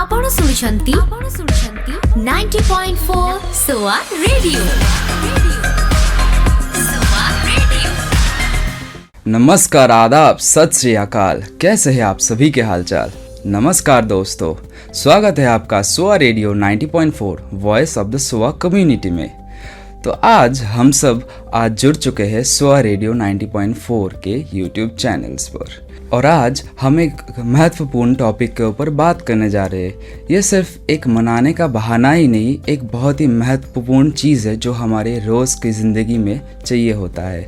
ଆପଣ ଶୁଣୁଛନ୍ତି 90.4 सोआ रेडियो। नमस्कार, आदाब, सत श्री अकाल। कैसे हैं आप सभी के हालचाल। नमस्कार दोस्तों, स्वागत है आपका सोआ रेडियो 90.4 वॉइस ऑफ द सोआ कम्युनिटी में। तो आज हम सब जुड़ चुके हैं सोआ रेडियो 90.4 के यूट्यूब चैनल्स पर, और आज हम एक महत्वपूर्ण टॉपिक के ऊपर बात करने जा रहे हैं। ये सिर्फ एक मनाने का बहाना ही नहीं, एक बहुत ही महत्वपूर्ण चीज़ है जो हमारे रोज़ की ज़िंदगी में चाहिए होता है।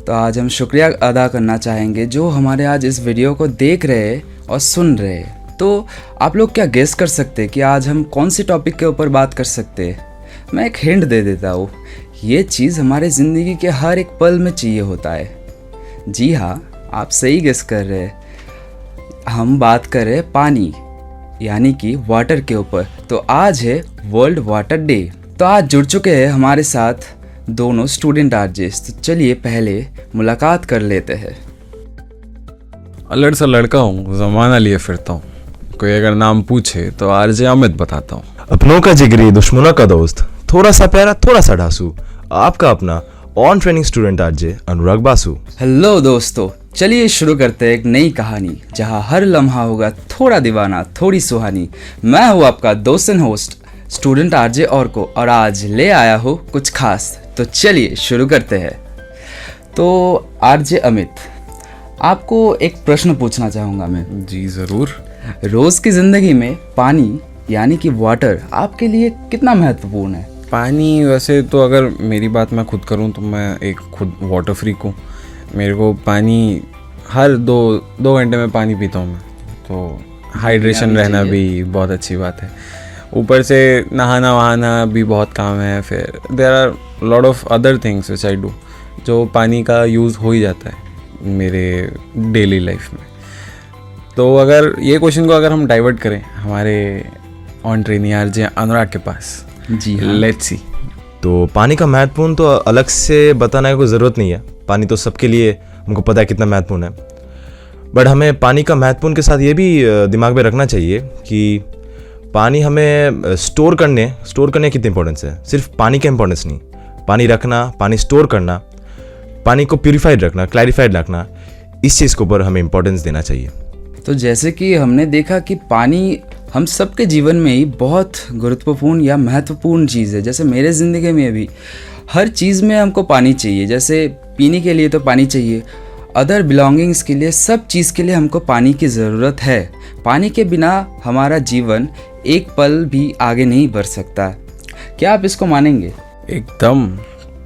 तो आज हम शुक्रिया अदा करना चाहेंगे जो हमारे आज इस वीडियो को देख रहे हैं और सुन रहे हैं। तो आप लोग क्या गेस कर सकते हैं कि आज हम कौन सी टॉपिक के ऊपर बात कर सकते हैं? मैं एक हिंट दे देता हूँ, ये चीज़ हमारे ज़िंदगी के हर एक पल में चाहिए होता है। जी हाँ, आप सही गेस कर रहे हैं। हम बात कर रहे हैं पानी यानी कि वाटर के ऊपर। तो आज है वर्ल्ड वाटर डे। तो आज जुड़ चुके हैं हमारे साथ दोनों स्टूडेंट आरजेस। तो चलिए पहले मुलाकात कर लेते हैं। अलड़ सा लड़का हूँ, ज़माना लिए फिरता हूँ। कोई अगर नाम पूछे तो आरजे अमित बताता हूँ। अपनों का जिगरी दुश्मनों का दोस्त, थोड़ा सा प्यारा थोड़ा सा ढासू, आपका अपना on training student RJ Anurag Basu. Hello दोस्तों, चलिए शुरू करते हैं एक नई कहानी जहाँ हर लम्हा होगा थोड़ा दीवाना थोड़ी सुहानी। मैं हूँ आपका दोस्त एंड होस्ट स्टूडेंट आरजे और आज ले आया हूँ कुछ खास। तो चलिए शुरू करते हैं। तो आरजे अमित, आपको एक प्रश्न पूछना चाहूँगा मैं। जी ज़रूर। रोज़ की ज़िंदगी में पानी यानी कि वाटर आपके लिए कितना महत्वपूर्ण है? पानी वैसे तो अगर मेरी बात मैं खुद करूँ तो मैं एक खुद वाटर फ्रीक हूँ। मेरे को पानी हर दो घंटे में पानी पीता हूँ मैं। तो हाइड्रेशन रहना भी बहुत अच्छी बात है। ऊपर से नहाना वहाना भी बहुत काम है। फिर there are lot of other things which I do, जो पानी का यूज़ हो ही जाता है मेरे डेली लाइफ में। तो अगर ये क्वेश्चन को अगर हम डाइवर्ट करें हमारे ऑन ट्रेनिंग आरजे अनुराग के पास, जी हाँ, लेट्स सी। तो पानी का महत्वपूर्ण तो अलग से बताने की कोई ज़रूरत नहीं है। पानी तो सबके लिए हमको पता है कितना महत्वपूर्ण है। बट हमें पानी का महत्वपूर्ण के साथ ये भी दिमाग में रखना चाहिए कि पानी हमें स्टोर करने कितनी इंपॉर्टेंस है। सिर्फ पानी का इंपॉर्टेंस नहीं, पानी रखना, पानी स्टोर करना, पानी को प्यूरिफाइड रखना, क्लैरिफाइड रखना, इस चीज़ के ऊपर हमें इंपॉर्टेंस देना चाहिए। तो जैसे कि हमने देखा कि पानी हम सबके जीवन में ही बहुत गुरुत्वपूर्ण या महत्वपूर्ण चीज़ है। जैसे मेरे ज़िंदगी में भी हर चीज़ में हमको पानी चाहिए। जैसे पीने के लिए तो पानी चाहिए, अदर बिलोंगिंग्स के लिए, सब चीज़ के लिए हमको पानी की ज़रूरत है। पानी के बिना हमारा जीवन एक पल भी आगे नहीं बढ़ सकता। क्या आप इसको मानेंगे? एकदम।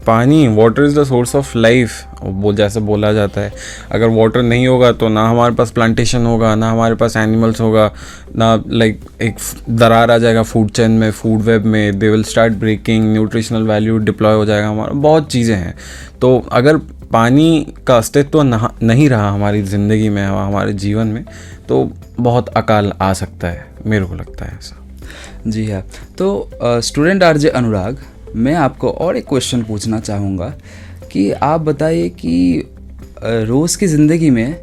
पानी, water is the source of life, वो जैसे बोला जाता है। अगर वाटर नहीं होगा तो ना हमारे पास प्लांटेशन होगा, ना हमारे पास एनिमल्स होगा, ना एक दरार आ जाएगा फूड चेन में, फूड वेब में। They will start breaking, nutritional value deploy हो जाएगा हमारा, बहुत चीज़ें हैं। तो अगर पानी का अस्तित्व नहीं रहा हमारी ज़िंदगी में, हमारे जीवन में, तो बहुत अकाल आ सकता है, मेरे को लगता है ऐसा। जी हाँ। तो स्टूडेंट आरजे अनुराग, मैं आपको और एक क्वेश्चन पूछना चाहूँगा कि आप बताइए कि रोज़ की ज़िंदगी में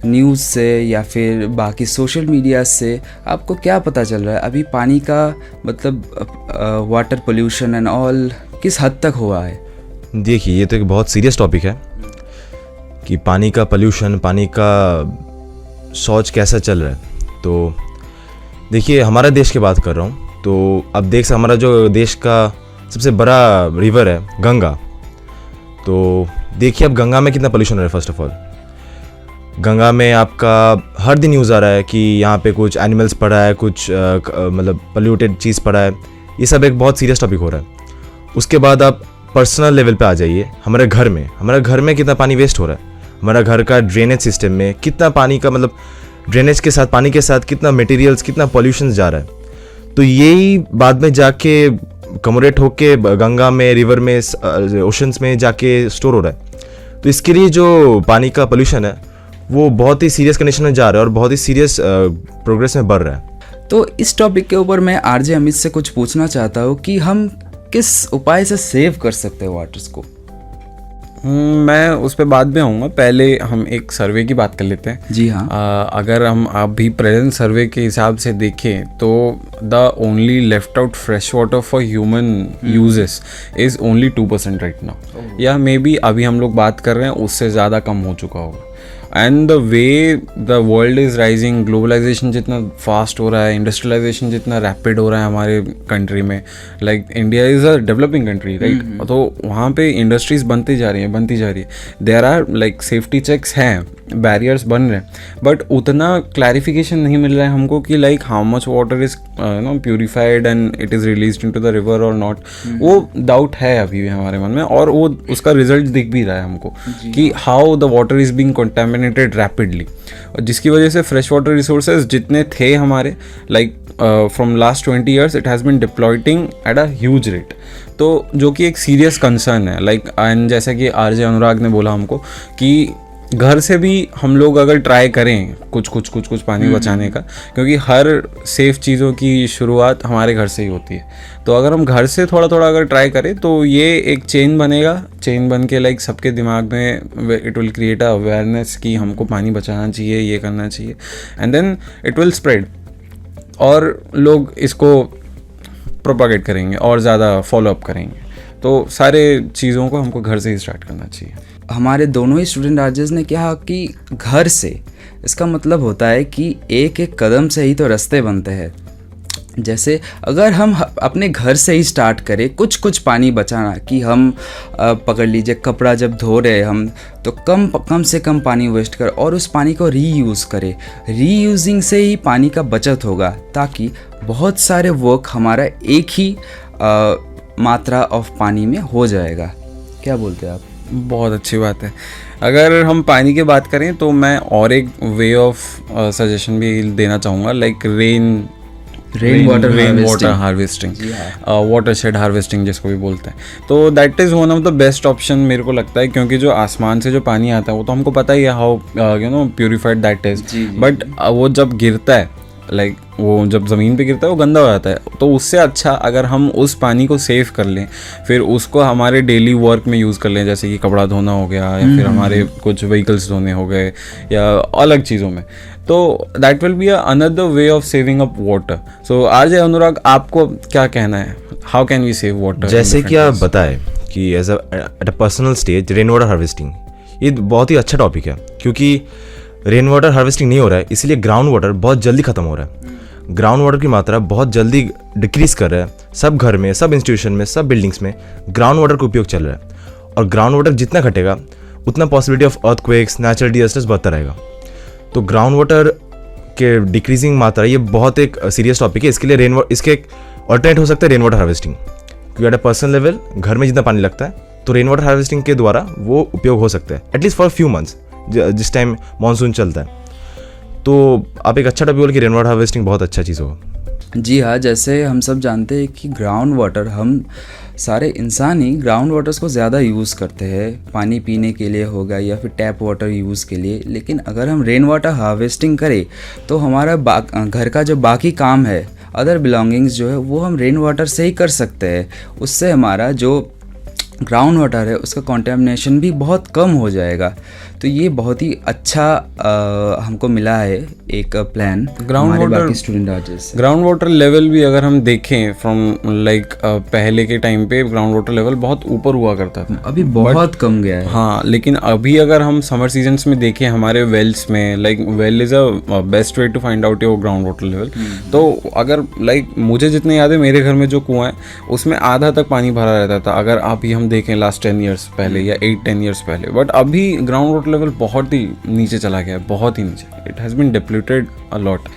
न्यूज़ से या फिर बाकी सोशल मीडिया से आपको क्या पता चल रहा है? अभी पानी का मतलब वाटर पोल्यूशन एंड ऑल किस हद तक हुआ है? देखिए, ये तो एक बहुत सीरियस टॉपिक है कि पानी का पोल्यूशन, पानी का शौच कैसा चल रहा है। तो देखिए, हमारे देश की बात कर रहा हूँ, तो अब हमारा जो देश का सबसे बड़ा रिवर है गंगा। तो देखिए अब गंगा में कितना पोल्यूशन हो रहा है। फर्स्ट ऑफ ऑल, गंगा में आपका हर दिन न्यूज़ आ रहा है कि यहाँ पे कुछ एनिमल्स पड़ा है, कुछ मतलब पोल्यूटेड चीज़ पड़ा है। ये सब एक बहुत सीरियस टॉपिक हो रहा है। उसके बाद आप पर्सनल लेवल पे आ जाइए। हमारे घर में कितना पानी वेस्ट हो रहा है। हमारा घर का ड्रेनेज सिस्टम में कितना पानी का मतलब ड्रेनेज के साथ, पानी के साथ कितना मटेरियल्स, कितना पॉल्यूशन जा रहा है। तो यही बाद में जाके कमोरेट होके गंगा में, रिवर में, ओशंस में जाके स्टोर हो रहा है। तो इसके लिए जो पानी का पोल्यूशन है वो बहुत ही सीरियस कंडीशन में जा रहा है और बहुत ही सीरियस प्रोग्रेस में बढ़ रहा है। तो इस टॉपिक के ऊपर मैं आरजे अमित से कुछ पूछना चाहता हूँ कि हम किस उपाय से सेव कर सकते हैं वाटर्स को? मैं उस पर बाद में आऊँगा, पहले हम एक सर्वे की बात कर लेते हैं। जी हाँ। अगर हम अभी प्रेजेंट सर्वे के हिसाब से देखें तो the only left out fresh water for human uses is only 2% right now, या मे बी अभी हम लोग बात कर रहे हैं उससे ज़्यादा कम हो चुका होगा। And the way the world is rising, globalization जितना फास्ट हो रहा है, इंडस्ट्रियलाइजेशन जितना रैपिड हो रहा है हमारे कंट्री में, like India is a developing country right, तो वहाँ पे इंडस्ट्रीज़ बनती जा रही है। There are like safety checks हैं, बैरियर्स बन रहे हैं, बट उतना क्लैरिफिकेशन नहीं मिल रहा है हमको कि like how much water is purified and it is released into the river और नॉट। वो डाउट है अभी भी हमारे मन में, और वो उसका रिजल्ट दिख भी रहा है हमको कि how the water is being contaminated rapidly, जिसकी वजह से फ्रेश वाटर रिसोर्सेज जितने थे हमारे like from last 20 years it has been depleting at a huge rate, तो जो कि एक सीरियस कंसर्न है। लाइक एंड जैसा कि आरजे अनुराग ने बोला हमको कि घर से भी हम लोग अगर ट्राई करें कुछ पानी बचाने का, क्योंकि हर सेफ चीज़ों की शुरुआत हमारे घर से ही होती है, तो अगर हम घर से थोड़ा थोड़ा अगर ट्राई करें तो ये एक चेन बनेगा, चेन बन के लाइक सबके दिमाग में it will create a awareness कि हमको पानी बचाना चाहिए, ये करना चाहिए, and then it will spread और लोग इसको प्रोपागेट करेंगे और ज़्यादा फॉलोअप करेंगे। तो सारे चीज़ों को हमको घर से ही स्टार्ट करना चाहिए। हमारे दोनों ही स्टूडेंट राजेश ने कहा कि घर से, इसका मतलब होता है कि एक एक कदम से ही तो रास्ते बनते हैं। जैसे अगर हम अपने घर से ही स्टार्ट करें कुछ पानी बचाना, कि हम पकड़ लीजिए कपड़ा जब धो रहे हैं हम, तो कम से कम पानी वेस्ट कर और उस पानी को रीयूज़ करें। रीयूजिंग से ही पानी का बचत होगा, ताकि बहुत सारे वर्क हमारा एक ही मात्रा ऑफ पानी में हो जाएगा। क्या बोलते हैं आप? बहुत अच्छी बात है। अगर हम पानी की बात करें तो मैं और एक वे ऑफ सजेशन भी देना चाहूँगा, like rain water harvesting, water shade harvesting जिसको भी बोलते हैं। तो that is one of the best option मेरे को लगता है, क्योंकि जो आसमान से जो पानी आता है वो तो हमको पता ही है how purified that is, but वो जब गिरता है लाइक वो जब ज़मीन पे गिरता है वो गंदा हो जाता है, तो उससे अच्छा अगर हम उस पानी को सेव कर लें, फिर उसको हमारे डेली वर्क में यूज़ कर लें, जैसे कि कपड़ा धोना हो गया या फिर हमारे कुछ व्हीकल्स धोने हो गए या अलग चीज़ों में, तो that will be another way of saving up water. So RJ Anurag, आपको क्या कहना है, how can we save water? जैसे कि आप बताएं कि at a personal stage rain water harvesting ये बहुत ही अच्छा टॉपिक है, क्योंकि रेन वाटर हार्वेस्टिंग नहीं हो रहा है, इसलिए ग्राउंड वाटर बहुत जल्दी ख़त्म हो रहा है। ग्राउंड वाटर की मात्रा बहुत जल्दी डिक्रीज़ कर रहा है। सब घर में, सब इंस्टीट्यूशन में, सब बिल्डिंग्स में ग्राउंड वाटर का उपयोग चल रहा है, और ग्राउंड वाटर जितना घटेगा उतना possibility of earthquakes, natural disasters बढ़ता रहेगा। तो ग्राउंड वाटर के डिक्रीजिंग मात्रा ये बहुत एक सीरियस टॉपिक है। इसके लिए इसके एक ऑल्टरनेट हो सकता है रेन वाटर हार्वेस्टिंग, क्योंकि एट अ पर्सनल लेवल घर में जितना पानी लगता है तो रेन वाटर हार्वेस्टिंग के द्वारा वो उपयोग हो सकता है, एटलीस्ट फॉर फ्यू मंथ्स जिस टाइम मानसून चलता है। तो आप एक अच्छा टॉपिक बोल कि रेन वाटर हार्वेस्टिंग बहुत अच्छा चीज़ होगा। जी हाँ, जैसे हम सब जानते हैं कि ग्राउंड वाटर, हम सारे इंसान ही ग्राउंड वाटर्स को ज़्यादा यूज़ करते हैं, पानी पीने के लिए होगा या फिर टैप वाटर यूज़ के लिए। लेकिन अगर हम रेन वाटर हार्वेस्टिंग करें तो हमारा घर का जो बाकी काम है, अदर बिलोंगिंग्स जो है, वो हम रेन वाटर से ही कर सकते हैं। उससे हमारा जो ग्राउंड वाटर है उसका कंटेमिनेशन भी बहुत कम हो जाएगा। तो ये बहुत ही अच्छा हमको मिला है एक प्लान ग्राउंड वाटर लेवल भी अगर हम देखें फ्रॉम लाइक पहले के टाइम पे ग्राउंड वाटर लेवल बहुत ऊपर हुआ करता था, अभी बहुत कम गया है। हाँ, लेकिन अभी अगर हम समर सीजन्स में देखें हमारे वेल्स में, like well is a best way to find out your ground water level. तो अगर लाइक मुझे जितने याद है मेरे घर में जो कुआं है उसमें आधा तक पानी भरा रहता था, अगर आप ही हम देखें लास्ट 10 years पहले या 8-10 years पहले। बट अभी ग्राउंड वाटर लेवल बहुत ही नीचे चला गया है, बहुत ही नीचे। It has been depleted a lot.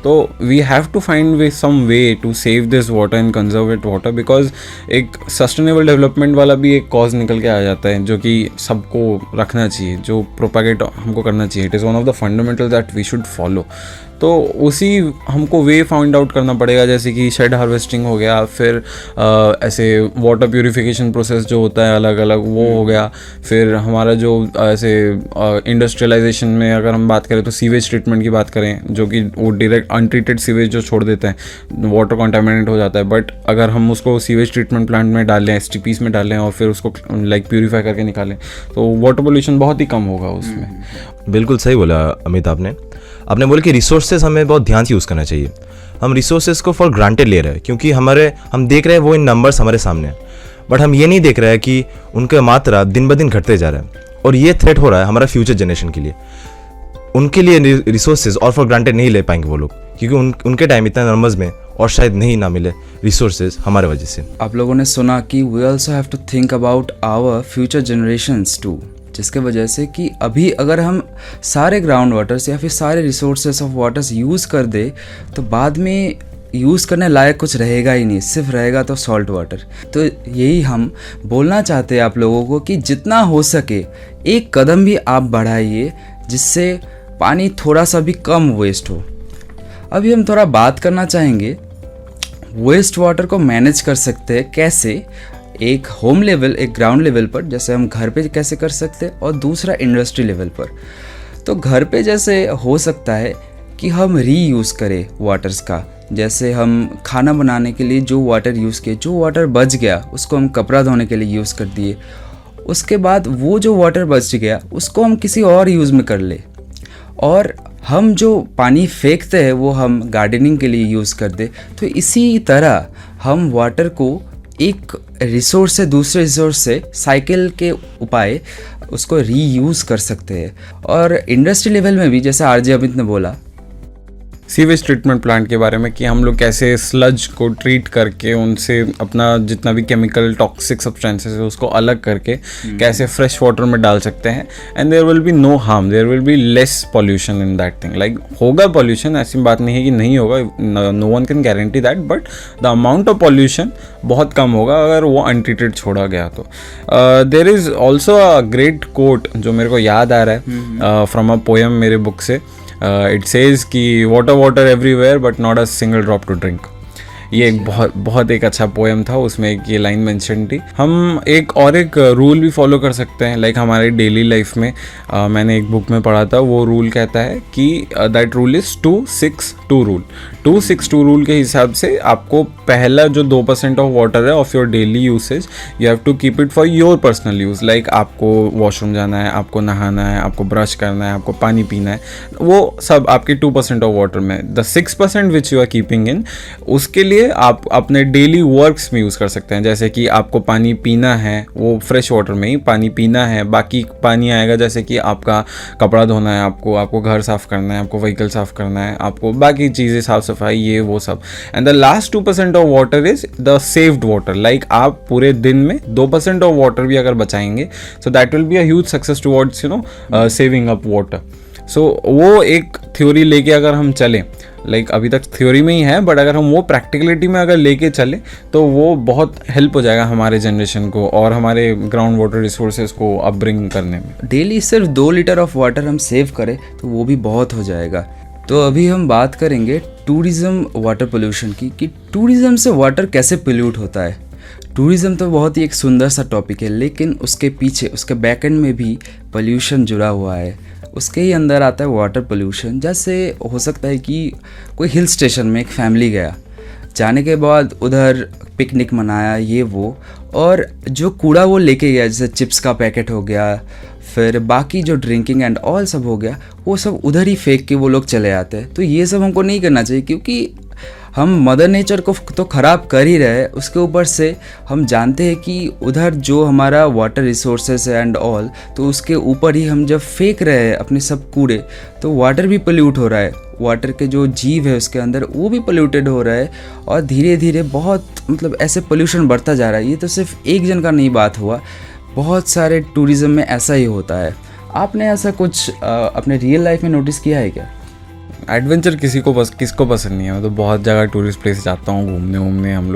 तो we have to find some way to save this water and conserve it water, because एक सस्टेनेबल डेवलपमेंट वाला भी एक कॉज निकल के आ जाता है जो कि सबको रखना चाहिए, जो प्रोपागेट हमको करना चाहिए। It is one of the fundamental that we should follow. तो उसी हमको वे फाइंड आउट करना पड़ेगा, जैसे कि शेड हार्वेस्टिंग हो गया, फिर ऐसे वाटर प्यूरिफिकेशन प्रोसेस जो होता है अलग अलग वो हो गया, फिर हमारा जो ऐसे इंडस्ट्रियलाइजेशन में अगर हम बात करें तो सीवेज ट्रीटमेंट की बात करें, जो कि वो डायरेक्ट अनट्रीटेड सीवेज जो छोड़ देते हैं वाटर कॉन्टामिनेट हो जाता है, बट अगर हम उसको सीवेज ट्रीटमेंट प्लांट में डालें, STPs में डालें और फिर उसको लाइक प्यूरीफाई करके निकालें तो वाटर पोल्यूशन बहुत ही कम होगा उसमें। बिल्कुल सही बोला अमित आपने बोला कि रिसोर्सेज हमें बहुत ध्यान से यूज़ करना चाहिए। हम रिसोर्सेज को फॉर ग्रांटेड ले रहे हैं क्योंकि हम देख रहे हैं वो इन नंबर्स हमारे सामने हैं, बट हम ये नहीं देख रहे हैं कि उनका मात्रा दिन ब दिन घटते जा रहा है और ये थ्रेट हो रहा है हमारा फ्यूचर जनरेशन के लिए। उनके लिए रिसोर्सेज और फॉर ग्रांटेड नहीं ले पाएंगे वो लोग, क्योंकि उनके टाइम इतना नंबर्स में और शायद नहीं ना मिले रिसोर्सेज हमारे वजह से। आप लोगों ने सुना कि we also have to think about our future generations too, जिसके वजह से कि अभी अगर हम सारे ग्राउंड वाटर्स या फिर सारे रिसोर्सेज ऑफ वाटर्स यूज़ कर दे तो बाद में यूज़ करने लायक कुछ रहेगा ही नहीं, सिर्फ रहेगा तो सॉल्ट वाटर। तो यही हम बोलना चाहते हैं आप लोगों को कि जितना हो सके एक कदम भी आप बढ़ाइए जिससे पानी थोड़ा सा भी कम वेस्ट हो। अभी हम थोड़ा बात करना चाहेंगे वेस्ट वाटर को मैनेज कर सकते हैं कैसे, एक होम लेवल, एक ग्राउंड लेवल पर जैसे हम घर पे कैसे कर सकते हैं, और दूसरा इंडस्ट्री लेवल पर। तो घर पे जैसे हो सकता है कि हम रीयूज़ करें वाटर्स का, जैसे हम खाना बनाने के लिए जो वाटर यूज़ किए, जो वाटर बच गया उसको हम कपड़ा धोने के लिए यूज़ कर दिए, उसके बाद वो जो वाटर बच गया उसको हम किसी और यूज़ में कर ले, और हम जो पानी फेंकते हैं वो हम गार्डनिंग के लिए यूज़ कर दे। तो इसी तरह हम वाटर को एक रिसोर्स से दूसरे रिसोर्स से साइकिल के उपाय उसको रीयूज़ कर सकते हैं। और इंडस्ट्री लेवल में भी जैसे आरजे अमित ने बोला सीवेज ट्रीटमेंट प्लांट के बारे में कि हम लोग कैसे स्लज को ट्रीट करके उनसे अपना जितना भी केमिकल टॉक्सिक सब्सटेंसेस है उसको अलग करके कैसे फ्रेश वाटर में डाल सकते हैं, and there will be no harm, there will be less pollution in that thing. Like होगा पॉल्यूशन, ऐसी बात नहीं है कि नहीं होगा, no one can guarantee that, but the amount of pollution बहुत कम होगा अगर वो अनट्रीटेड छोड़ा गया तो। There is also a great quote जो मेरे को याद आ रहा है फ्रॉम अ पोएम मेरे बुक से। इट सेज कि water water everywhere but not a single drop to drink. ये एक बहुत एक अच्छा पोएम था, उसमें एक ये लाइन मेंशन थी। हम एक रूल भी फॉलो कर सकते हैं लाइक हमारे डेली लाइफ में। मैंने एक बुक में पढ़ा था, वो रूल कहता है कि that rule is 2-6-2 rule. 2-6-2 rule के हिसाब से आपको पहला जो 2% ऑफ वाटर है of your daily usage, you have to keep it for your personal use. Like आपको वॉशरूम जाना है, आपको नहाना है, आपको ब्रश करना है, आपको पानी पीना है, वो सब आपके 2% ऑफ वाटर में। The 6% which you are keeping in, उसके लिए आप अपने डेली वर्क्स में यूज़ कर सकते हैं। जैसे कि आपको पानी पीना है, वो फ्रेश वाटर में ही पानी पीना है, बाकी पानी आएगा जैसे कि आपका कपड़ा धोना है, आपको घर साफ़ करना है, आपको व्हीकल साफ़ करना है, आपको बाकी चीज़ें साफ़ सफाई ये वो सब। And the last 2% of water is the saved water. Like आप पूरे दिन में 2% ऑफ वाटर भी अगर बचाएंगे so that will be a huge success towards saving up water. So वो एक थ्योरी लेके अगर हम चलें, लाइक अभी तक थ्योरी में ही है, बट अगर हम वो प्रैक्टिकलिटी में अगर लेके चले तो वो बहुत हेल्प हो जाएगा हमारे जनरेशन को और हमारे ग्राउंड वाटर रिसोर्सेज को अपब्रिंग करने में। डेली सिर्फ 2 लीटर ऑफ वाटर हम सेव करें तो वो भी बहुत हो जाएगा। तो अभी हम बात करेंगे टूरिज़्म वाटर पोल्यूशन की, कि टूरिज़्म से वाटर कैसे पोल्यूट होता है। टूरिज़्म तो बहुत ही एक सुंदर सा टॉपिक है, लेकिन उसके पीछे उसके बैक एंड में भी पोल्यूशन जुड़ा हुआ है। उसके ही अंदर आता है वाटर पोल्यूशन। जैसे हो सकता है कि कोई हिल स्टेशन में एक फैमिली गया, जाने के बाद उधर पिकनिक मनाया ये वो, और जो कूड़ा वो लेके गया, जैसे चिप्स का पैकेट हो गया, फिर बाकी जो ड्रिंकिंग एंड ऑल सब हो गया, वो सब उधर ही फेंक के वो लोग चले आते हैं। तो ये सब हमको नहीं करना चाहिए, क्योंकि हम मदर नेचर को तो ख़राब कर ही रहे हैं, उसके ऊपर से हम जानते हैं कि उधर जो हमारा वाटर रिसोर्सेज है एंड ऑल, तो उसके ऊपर ही हम जब फेंक रहे हैं अपने सब कूड़े, तो वाटर भी पोल्यूट हो रहा है। वाटर के जो जीव है उसके अंदर वो भी पोल्यूटेड हो रहा है, और धीरे धीरे बहुत मतलब ऐसे पोल्यूशन बढ़ता जा रहा है। ये तो सिर्फ एक जन का नहीं बात हुआ, बहुत सारे टूरिज़्म में ऐसा ही होता है। आपने ऐसा कुछ अपने रियल लाइफ में नोटिस किया है क्या? एडवेंचर किसको पसंद नहीं है। मैं तो बहुत जगह टूरिस्ट प्लेस जाता हूँ घूमने। हम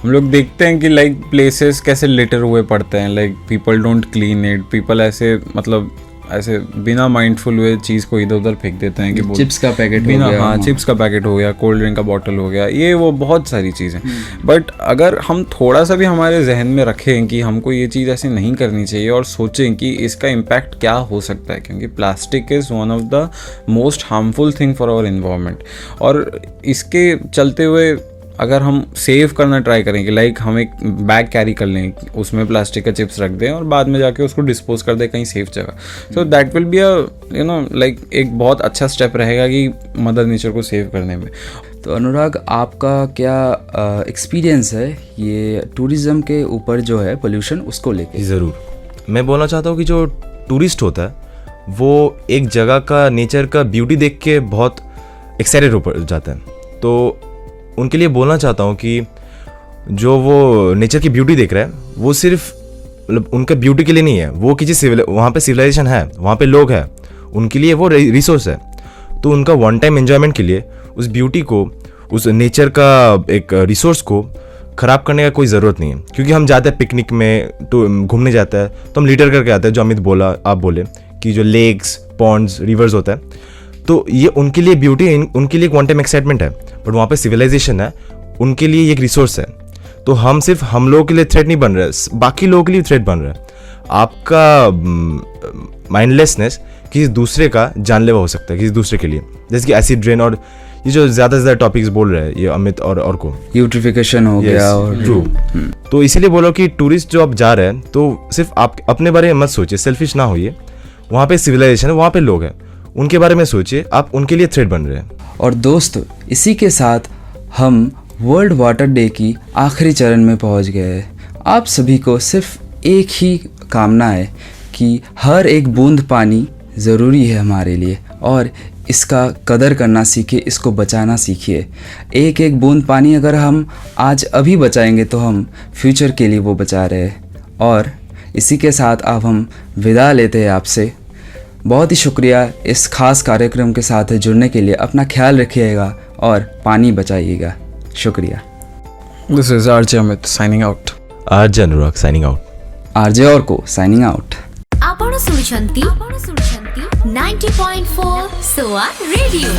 लोग देखते हैं कि लाइक प्लेसेस कैसे लिटर हुए पड़ते हैं, like people don't clean it, people ऐसे मतलब ऐसे बिना माइंडफुल हुए चीज़ को इधर उधर फेंक देते हैं कि चिप्स का पैकेट हो बिना, गया, हाँ चिप्स का पैकेट हो गया, कोल्ड ड्रिंक का बॉटल हो गया, ये वो बहुत सारी चीज़ें। बट अगर हम थोड़ा सा भी हमारे जहन में रखें कि हमको ये चीज़ ऐसे नहीं करनी चाहिए और सोचें कि इसका इम्पैक्ट क्या हो सकता है, क्योंकि plastic is one of the most harmful thing for our environment. और इसके चलते हुए अगर हम सेव करना ट्राई करें कि लाइक हम एक बैग कैरी कर लें, उसमें प्लास्टिक का चिप्स रख दें और बाद में जाके उसको डिस्पोज कर दें कहीं सेफ जगह, सो that will be a you know like एक बहुत अच्छा स्टेप रहेगा कि मदर नेचर को सेव करने में। तो अनुराग, आपका क्या एक्सपीरियंस है ये टूरिज़्म के ऊपर जो है पोल्यूशन उसको लेके? ज़रूर, मैं बोलना चाहता हूँ कि जो टूरिस्ट होता है वो एक जगह का नेचर का ब्यूटी देख के बहुत एक्साइटेड हो जाता है, तो उनके लिए बोलना चाहता हूँ कि जो वो नेचर की ब्यूटी देख रहा है वो सिर्फ मतलब उनका ब्यूटी के लिए नहीं है, वो किसी वहाँ पे सिविलाइजेशन है, वहाँ पे लोग हैं, उनके लिए वो रिसोर्स है। तो उनका वन टाइम एन्जॉयमेंट के लिए उस ब्यूटी को, उस नेचर का एक रिसोर्स को ख़राब करने का कोई ज़रूरत नहीं है। क्योंकि हम जाते हैं पिकनिक में, तो घूमने जाते हैं तो हम लीटर करके आते हैं, जो अमित बोला, आप बोले कि जो लेक्स, पॉन्ड्स, रिवर्स होता है, तो ये उनके लिए ब्यूटी, उनके लिए एक वन टाइम एक्साइटमेंट है। बट वहाँ पे सिविलाइजेशन है, उनके लिए एक रिसोर्स है। तो हम सिर्फ हम लोगों के लिए थ्रेट नहीं बन रहे, बाकी लोगों के लिए थ्रेट बन रहा है। आपका माइंडलेसनेस किसी दूसरे का जानलेवा हो सकता है, किसी दूसरे के लिए, जैसे कि एसिड रेन और ये जो ज़्यादा से ज़्यादा टॉपिक्स बोल रहे हैं ये अमित और को, यूट्रिफिकेशन हो गया और ट्रू। तो इसीलिए बोलो कि टूरिस्ट जो आप जा रहे हैं तो सिर्फ आप अपने बारे में मत सोचिए, सेल्फिश ना होइए। वहाँ पे सिविलाइजेशन है, वहाँ पे लोग हैं, उनके बारे में सोचिए, आप उनके लिए थ्रेट बन रहे हैं। और दोस्तों, इसी के साथ हम वर्ल्ड वाटर डे की आखिरी चरण में पहुंच गए हैं। आप सभी को सिर्फ एक ही कामना है कि हर एक बूंद पानी ज़रूरी है हमारे लिए, और इसका कदर करना सीखिए, इसको बचाना सीखिए। एक एक बूंद पानी अगर हम आज अभी बचाएंगे तो हम फ्यूचर के लिए वो बचा रहे हैं। और इसी के साथ अब हम विदा लेते हैं आपसे। बहुत ही शुक्रिया इस खास कार्यक्रम के साथ जुड़ने के लिए। अपना ख्याल रखिएगा और पानी बचाइएगा। शुक्रिया। This is RJ Amit signing out. RJ Anurag signing out. RJ और को साइनिंग आउट। आपण सुनुछंती 90.4 सोआ रेडियो।